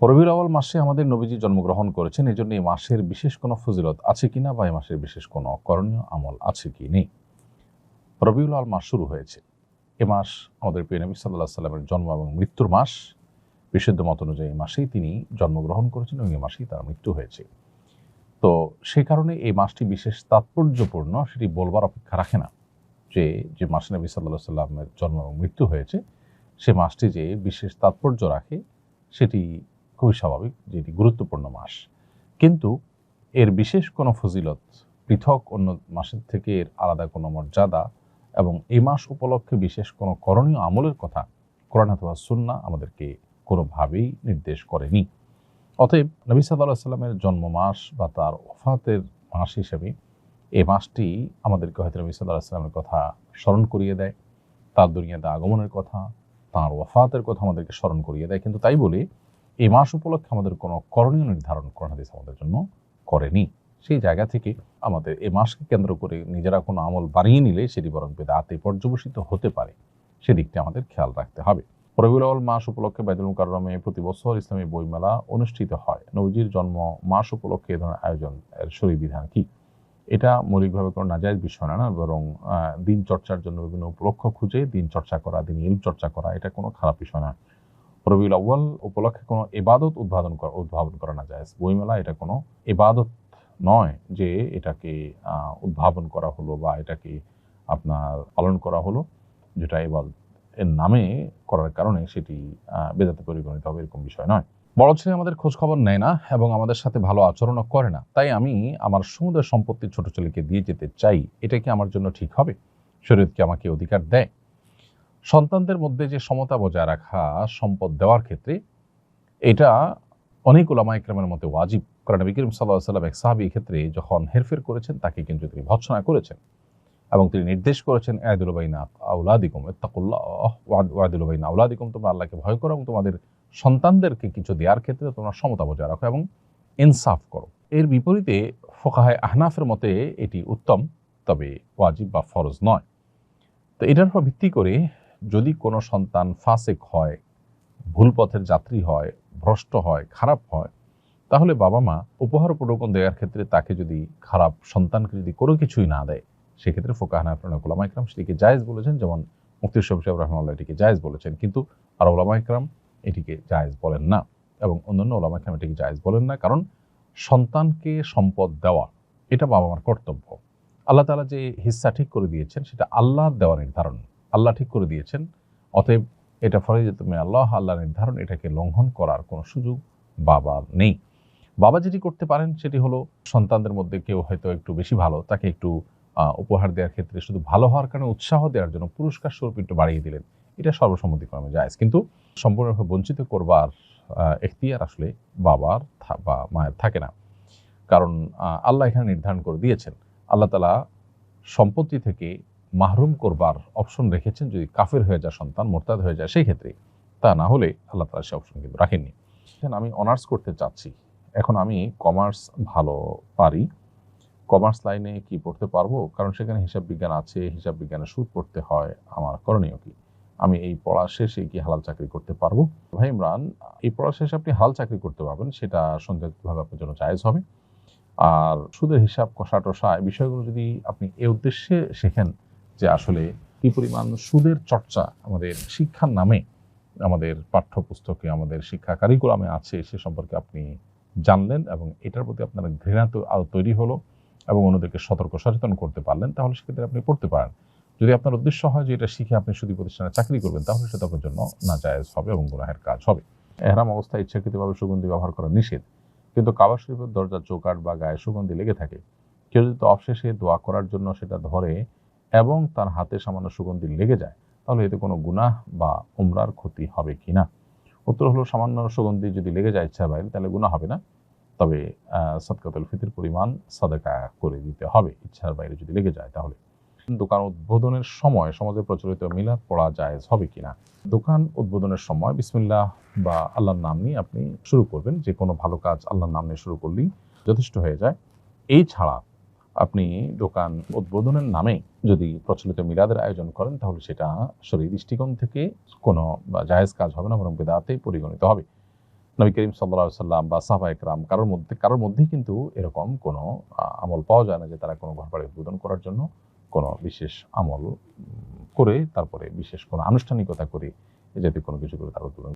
রবিউল আউয়াল মাসে আমাদের নবীজি জন্মগ্রহণ করেছেন, এজন্য এই মাসের বিশেষ কোনো ফজিলত আছে কিনা বা এই মাসের বিশেষ কোনো করণীয় আমল আছে কি নেই। রবিউল আউয়াল মাস শুরু হয়েছে। এ মাস আমাদের প্রিয় নবী সাল্লাল্লাহু আলাইহি সাল্লামের জন্ম এবং মৃত্যুর মাস। বিশুদ্ধ মত অনুযায়ী এই মাসেই তিনি জন্মগ্রহণ করেছেন এবং এই মাসেই তার মৃত্যু হয়েছে। তো সেই কারণে এই মাসটি বিশেষ তাৎপর্যপূর্ণ, সেটি বলবার অপেক্ষা রাখে না যে মাসে নবী সাল্লাল্লাহু আলাইহি সাল্লামের জন্ম এবং মৃত্যু হয়েছে সে মাসটি যে বিশেষ তাৎপর্য রাখে সেটি খুবই স্বাভাবিক, যে এটি গুরুত্বপূর্ণ মাস। কিন্তু এর বিশেষ কোনো ফজিলত, পৃথক অন্য মাসের থেকে এর আলাদা কোনো মর্যাদা এবং এই মাস উপলক্ষে বিশেষ কোনো করণীয় আমলের কথা কোরআন অথবা সুন্নাহ আমাদেরকে কোনোভাবেই নির্দেশ করেনি। অতএব নবী সাল্লাল্লাহু আলাইহি সাল্লামের জন্ম মাস বা তার ওফাতের মাস হিসেবে এই মাসটি আমাদেরকে হয়তো নবী সাল্লাল্লাহু আলাইহি সাল্লামের কথা স্মরণ করিয়ে দেয়, তার দুনিয়াতে আগমনের কথা, তার ওফাতের কথা আমাদেরকে স্মরণ করিয়ে দেয়। কিন্তু তাই বলে এই মাস উপলক্ষে আমাদের কোনো করণীয় নির্ধারণ কোরআন হাদিস আমাদের জন্য করেনি। সেই জায়গা থেকে আমাদের এই মাসকে কেন্দ্র করে নিজেরা কোনো আমল বানিয়ে নিলে সেটি বরং বিদআতে পর্যবসিত হতে পারে, সেদিকটি আমাদের খেয়াল রাখতে হবে। রবিউল আউয়াল মাস উপলক্ষে বাইতুল মুকাররমে প্রতি বছর ইসলামী বইমেলা অনুষ্ঠিত হয়। নবীজির জন্ম মাস উপলক্ষে এ ধরনের আয়োজন এর শরীয়ী বিধান কি? এটা মৌলিকভাবে কোনো নাজায়েজ বিষয় না, বরং দিন চর্চার জন্য বিভিন্ন উপলক্ষ খুঁজে দিন চর্চা করা, দিন ইলম চর্চা করা, এটা কোনো খারাপ বিষয় না। রবিউল আউয়াল উপলক্ষে কোনো ইবাদত উদ্ভাবন করা নাজায়েজ। বইমেলা এটা কোনো ইবাদত নয় যে এটাকে উদ্ভাবন করা হলো বা এটাকে আপনার পালন করা হলো, যেটা ইবাদত এর নামে করার কারণে সেটি বেদাতে পরিগণিত হবে, এরকম বিষয় নয়। বড় ছেলে আমাদের খোঁজ খবর নেয় না এবং আমাদের সাথে ভালো আচরণও করে না, তাই আমি আমার সমুদয় সম্পত্তি ছোট ছেলেকে দিয়ে যেতে চাই। এটা কি আমার জন্য ঠিক হবে? শরীয়ত কি আমাকে অধিকার দেয়? সন্তানদের মধ্যে যে সমতা বজায় রাখা সম্পদ দেওয়ার ক্ষেত্রে, এটা অনেক উলামা ইকরামের মতে ওয়াজিব। কারণ নবী করিম সাল্লাল্লাহু আলাইহি ওয়াসাল্লাম এক সাহাবী ক্ষেত্রে যখন হেরফের করেছেন তাকে কিন্তু তিনি ভর্ৎসনা করেছেন এবং তিনি নির্দেশ করেছেন আ'দিলু বাইনা আওলাদিকুম ইত্তাকুল্লাহ ওয়া'দিলু বাইনা আওলাদিকুম, তোমরা আল্লাহকে ভয় করো এবং তোমাদের সন্তানদেরকে কিছু দেওয়ার ক্ষেত্রে তোমরা সমতা বজায় রাখো এবং ইনসাফ করো। এর বিপরীতে ফুকাহায়ে আহনাফের মতে এটি উত্তম, তবে ওয়াজিব বা ফরজ নয়। তো এটার উপর ভিত্তি করে যদি কোনো সন্তান ফাসিক হয়, ভুল পথের যাত্রী হয়, ভ্রষ্ট হয়, খারাপ হয়, তাহলে বাবা মা উপহার উপঢৌকন দেওয়ার ক্ষেত্রে তাকে যদি খারাপ সন্তানকে যদি কোনো কিছুই না দেয়, সেক্ষেত্রে ফুকাহা হানাফি উলামা ইকরাম সেটিকে জায়েজ বলেছেন। যেমন মুফতি শফি সাহেব রাহিমাহুল্লাহ এটিকে জায়েজ বলেছেন, কিন্তু আর উলামা ইকরাম এটিকে জায়েজ বলেন না এবং অন্যান্য উলামা ইকরাম এটিকে জায়েজ বলেন না। কারণ সন্তানকে সম্পদ দেওয়া এটা বাবা মার কর্তব্য। আল্লাহ তাআলা যে হিস্সা ঠিক করে দিয়েছেন সেটা আল্লাহর দেওয়া নির্ধারণ, আল্লাহ ঠিক করে দিয়েছেন। অতএব এটা ফরজিয়াতুম মিনাল আল্লাহ, আল্লাহ নির্ধারণ, এটাকে লঙ্ঘন করার কোনো সুযোগ বাবার নেই। বাবা যেটি করতে পারেন সেটি হলো সন্তানদের মধ্যে কেউ হয়তো একটু বেশি ভালো, তাকে একটু উপহার দেওয়ার ক্ষেত্রে শুধু ভালো হওয়ার কারণে উৎসাহ দেওয়ার জন্য পুরস্কার স্বরূপ একটু বাড়িয়ে দিলেন, এটা সর্বসম্মতিক্রমে জায়েজ। কিন্তু সম্পূর্ণভাবে বঞ্চিত করবার এখতিয়ার আসলে বাবার বা মায়ের থাকে না। কারণ আল্লাহ এখানে নির্ধারণ করে দিয়েছেন, আল্লাহ তাআলা সম্পত্তি থেকে মাহরুম করবার অপশন রেখেছেন যদি কাফের হয়ে যায় সন্তান, মোরতাদ হয়ে যায় সেই ক্ষেত্রে। তা না হলে আল্লাহ তাআলা সে অপশন কিন্তু রাখেননি। আমি অনার্স করতে চাচ্ছি, এখন আমি কমার্স ভালো পারি, কমার্স লাইনে কি পড়তে পারবো? কারণ সেখানে হিসাব বিজ্ঞান আছে, হিসাব বিজ্ঞানের সুদ পড়তে হয়, আমার করণীয় কি? আমি এই পড়া শেষে কি হালাল চাকরি করতে পারবো? ভাই ইমরান, এই পড়া শেষে আপনি হালাল চাকরি করতে পারবেন, সেটা সন্দেহভাবে আপনার জন্য জায়েজ হবে। আর সুদের হিসাব কষা টষা এই বিষয়গুলো যদি আপনি এ উদ্দেশ্যে শেখেন যে আসলে কি পরিমাণ সুদের চর্চা আমাদের শিক্ষার নামে আমাদের পাঠ্যপুস্তকে, আমাদের শিক্ষা কারিকুলামে আছে, সে সম্পর্কে আপনি জানলেন এবং এটার প্রতি আপনার ঘৃণা তো আরও তৈরি হলো এবং অন্যদেরকে সতর্ক সচেতন করতে পারলেন, তাহলে সেক্ষেত্রে আপনি পড়তে পারেন। যদি আপনার উদ্দেশ্য হয় যে এটা শিখে আপনি সুদী প্রতিষ্ঠানে চাকরি করবেন, তাহলে সেটা আপনার জন্য নাজায়েজ হবে এবং গুনাহের কাজ হবে। এহরাম অবস্থায় ইচ্ছাকৃতভাবে সুগন্ধি ব্যবহার করা নিষেধ, কিন্তু কাবা শরীফের দরজার চৌকাঠ বা গায়ে সুগন্ধি লেগে থাকে, কেউ যদি অবশেষে দোয়া করার জন্য সেটা ধরে এবং তার হাতে সামান্য সুগন্ধি লেগে যায়, তাহলে এতে কোনো গুনাহ বা উমরার ক্ষতি হবে কিনা? উত্তর হলো, সামান্য সুগন্ধি যদি লেগে যায় ইচ্ছার বাইরে তাহলে গুনাহ হবে না, তবে সাদকাতুল ফিতর পরিমাণ সাদাকা করে দিতে হবে ইচ্ছার বাইরে যদি লেগে যায়। তাহলে দোকান উদ্বোধনের সময় সমাজে প্রচলিত মিলাদ পড়া জায়েজ হবে কিনা? দোকান উদ্বোধনের সময় বিসমিল্লাহ বা আল্লাহর নাম নিয়ে আপনি শুরু করবেন, যে কোনো ভালো কাজ আল্লাহর নাম নিয়ে শুরু করলেই যথেষ্ট হয়ে যায়। এই ছাড়া আপনি দোকান উদ্বোধনের নামে যদি প্রচলিত মিলাদের আয়োজন করেন, তাহলে সেটা শরীয়ী দৃষ্টিকোণ থেকে কোনো জায়েজ কাজ হবে না, বরং বিদআতে পরিগণিত হবে। নবী করিম সাল্লাল্লাহু আলাইহি সাল্লাম বা সাহাবায়ে কেরাম কারোর মধ্যেই কিন্তু এরকম কোনো আমল পাওয়া যায় না যে তারা কোনো ঘরবাড়ি উদ্বোধন করার জন্য কোনো বিশেষ আমল করে তারপরে বিশেষ কোনো আনুষ্ঠানিকতা করে এ জাতীয় কোনো কিছু করে তারা উদ্বোধন